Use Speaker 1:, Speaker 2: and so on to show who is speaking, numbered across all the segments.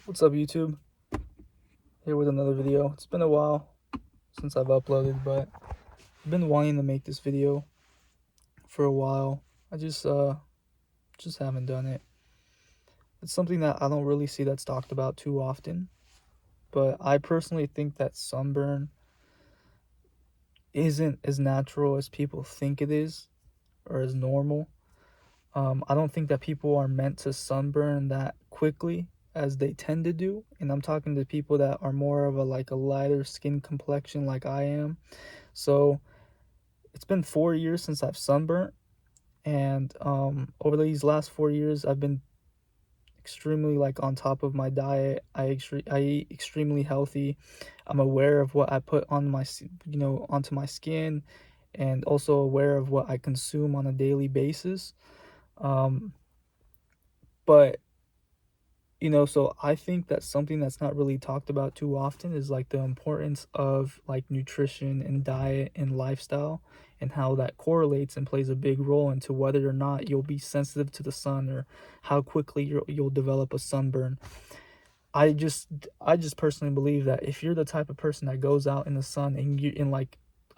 Speaker 1: What's up, YouTube? Here with another video. It's been a while since I've uploaded, but I've been wanting to make this video for a while. I just haven't done it. It's something that I don't really see that's talked about too often, but I personally think that sunburn isn't as natural as people think it is, or as normal. I don't think that people are meant to sunburn that quickly as they tend to do, and I'm talking to people that are more of a lighter skin complexion like I am. So it's been 4 years since I've sunburnt, and over these last 4 years I've been extremely on top of my diet. I eat extremely healthy. I'm aware of what I put on onto my skin, and also aware of what I consume on a daily basis. um but so I think that something that's not really talked about too often is the importance of nutrition and diet and lifestyle, and how that correlates and plays a big role into whether or not you'll be sensitive to the sun, or how quickly you'll develop a sunburn. I just personally believe that if you're the type of person that goes out in the sun and you in a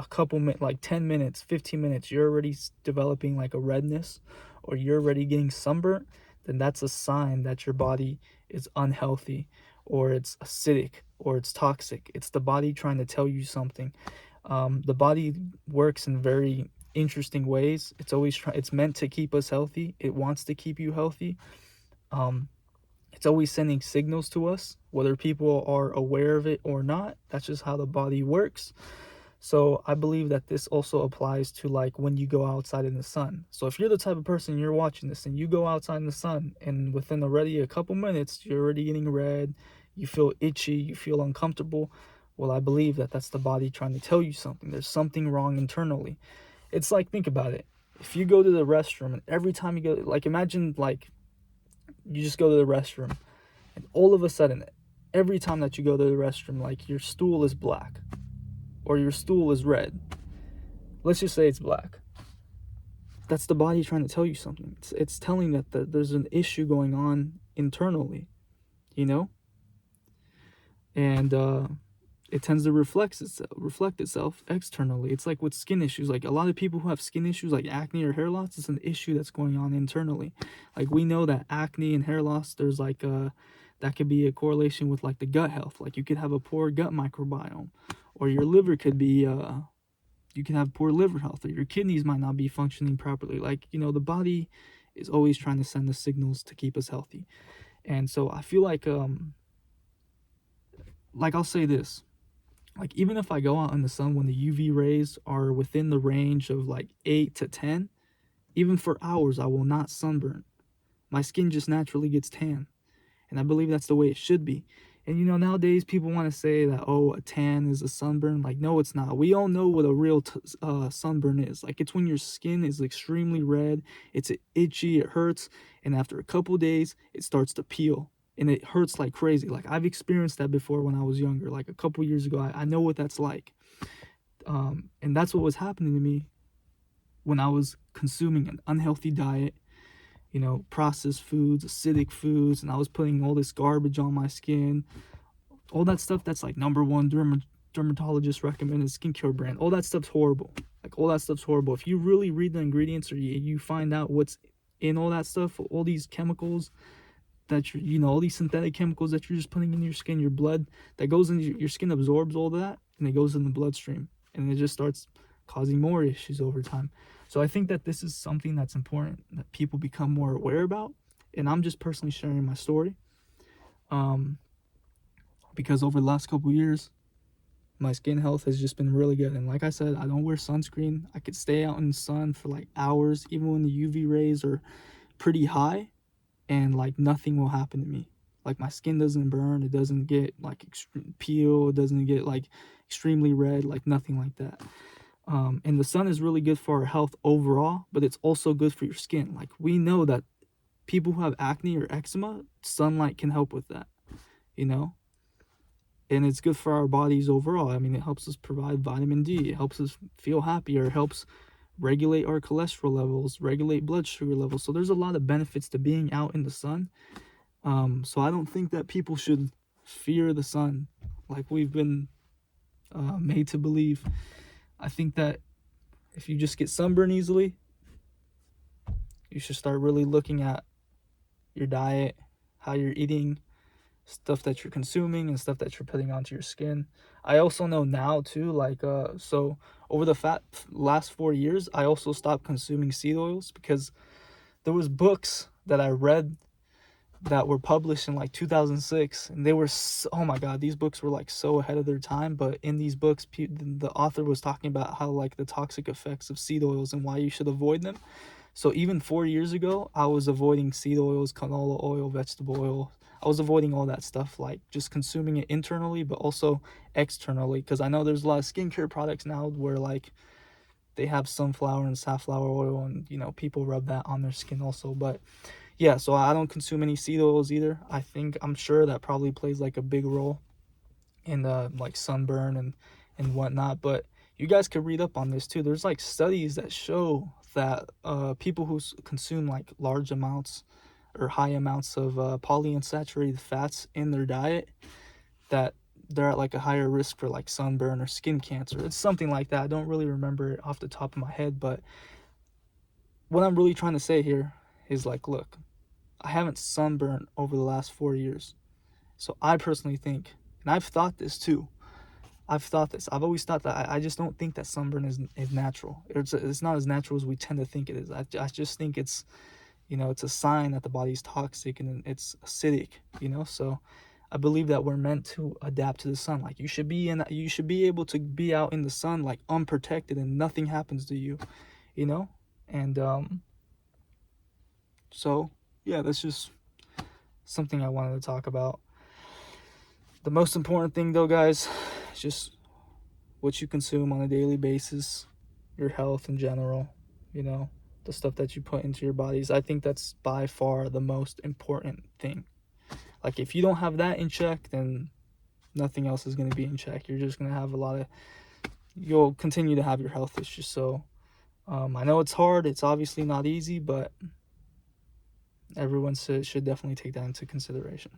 Speaker 1: couple minutes, 10 minutes, 15 minutes, you're already developing a redness, or you're already getting sunburnt, then that's a sign that your body is unhealthy, or it's acidic, or it's toxic. It's the body trying to tell you something. The body works in very interesting ways. It's meant to keep us healthy. It wants to keep you healthy. Um, it's always sending signals to us, whether people are aware of it or not. That's just how the body works. So I believe that this also applies to when you go outside in the sun. So if you're the type of person, you're watching this and you go outside in the sun, and within already a couple minutes you're already getting red, you feel itchy, you feel uncomfortable, well, I believe that that's the body trying to tell you something. There's something wrong internally. It's think about it. If you go to the restroom, and every time you go, imagine you just go to the restroom, and all of a sudden, every time that you go to the restroom, your stool is black, or your stool is red. Let's just say it's black. That's the body trying to tell you something. It's telling that there's an issue going on internally, you know? And it tends to reflect itself externally. It's like with skin issues. Like a lot of people who have skin issues, like acne or hair loss, it's an issue that's going on internally. Like we know that acne and hair loss, there's that could be a correlation with the gut health. Like you could have a poor gut microbiome, or your liver could be you can have poor liver health, or your kidneys might not be functioning properly. The body is always trying to send us signals to keep us healthy. And so I feel I'll say this. Even if I go out in the sun when the UV rays are within the range of 8 to 10, even for hours, I will not sunburn. My skin just naturally gets tan. And I believe that's the way it should be. And nowadays people want to say that, oh, a tan is a sunburn. No, it's not. We all know what a real sunburn is. It's when your skin is extremely red, it's itchy, it hurts, and after a couple days, it starts to peel. And it hurts like crazy. I've experienced that before when I was younger. A couple years ago, I know what that's like. And that's what was happening to me when I was consuming an unhealthy diet, processed foods, acidic foods, and I was putting all this garbage on my skin. All that stuff that's number one dermatologist recommended skincare brand. All that stuff's horrible. All that stuff's horrible. If you really read the ingredients, or you find out what's in all that stuff, all these chemicals that all these synthetic chemicals that you're just putting in your skin, your blood, that goes in your skin, absorbs all that, and it goes in the bloodstream, and it just starts causing more issues over time. So I think that this is something that's important that people become more aware about, and I'm just personally sharing my story, because over the last couple years, my skin health has just been really good. And like I said, I don't wear sunscreen. I could stay out in the sun for hours, even when the UV rays are pretty high, and nothing will happen to me. My skin doesn't burn, it doesn't get peel, it doesn't get extremely red, nothing like that. And the sun is really good for our health overall, but it's also good for your skin. We know that people who have acne or eczema, sunlight can help with that, and it's good for our bodies overall. I mean, it helps us provide vitamin D, it helps us feel happier, it helps regulate our cholesterol levels, regulate blood sugar levels. So there's a lot of benefits to being out in the sun. So I don't think that people should fear the sun like we've been made to believe. I think that if you just get sunburned easily, you should start really looking at your diet, how you're eating, stuff that you're consuming, and stuff that you're putting onto your skin. I also know now too, like so over the last 4 years, I also stopped consuming seed oils because there was books that I read that were published in like 2006, and they were oh my god, these books were like so ahead of their time. But in these books, the author was talking about how like the toxic effects of seed oils and why you should avoid them. So even 4 years ago, I was avoiding seed oils, canola oil, vegetable oil. I was avoiding all that stuff, like just consuming it internally, but also externally. Because I know there's a lot of skincare products now where like they have sunflower and safflower oil, and people rub that on their skin also. But yeah, so I don't consume any seed oils either. I'm sure that probably plays like a big role in like sunburn and whatnot. But you guys could read up on this too. There's like studies that show that people who consume like large amounts or high amounts of polyunsaturated fats in their diet, that they're at like a higher risk for like sunburn or skin cancer. It's something like that. I don't really remember it off the top of my head, but what I'm really trying to say here is like, look, I haven't sunburned over the last 4 years. So I personally think, and I've thought this too, I've always thought that I just don't think that sunburn is natural. It's not as natural as we tend to think it is. I just think it's, it's a sign that the body's toxic and it's acidic, So I believe that we're meant to adapt to the sun. Like you should be able to be out in the sun like unprotected and nothing happens to you, And so yeah, that's just something I wanted to talk about. The most important thing though, guys, is just what you consume on a daily basis, your health in general, the stuff that you put into your bodies. I think that's by far the most important thing. Like if you don't have that in check, then nothing else is going to be in check. You're just going to have you'll continue to have your health issues. So I know it's hard. It's obviously not easy, but everyone should definitely take that into consideration.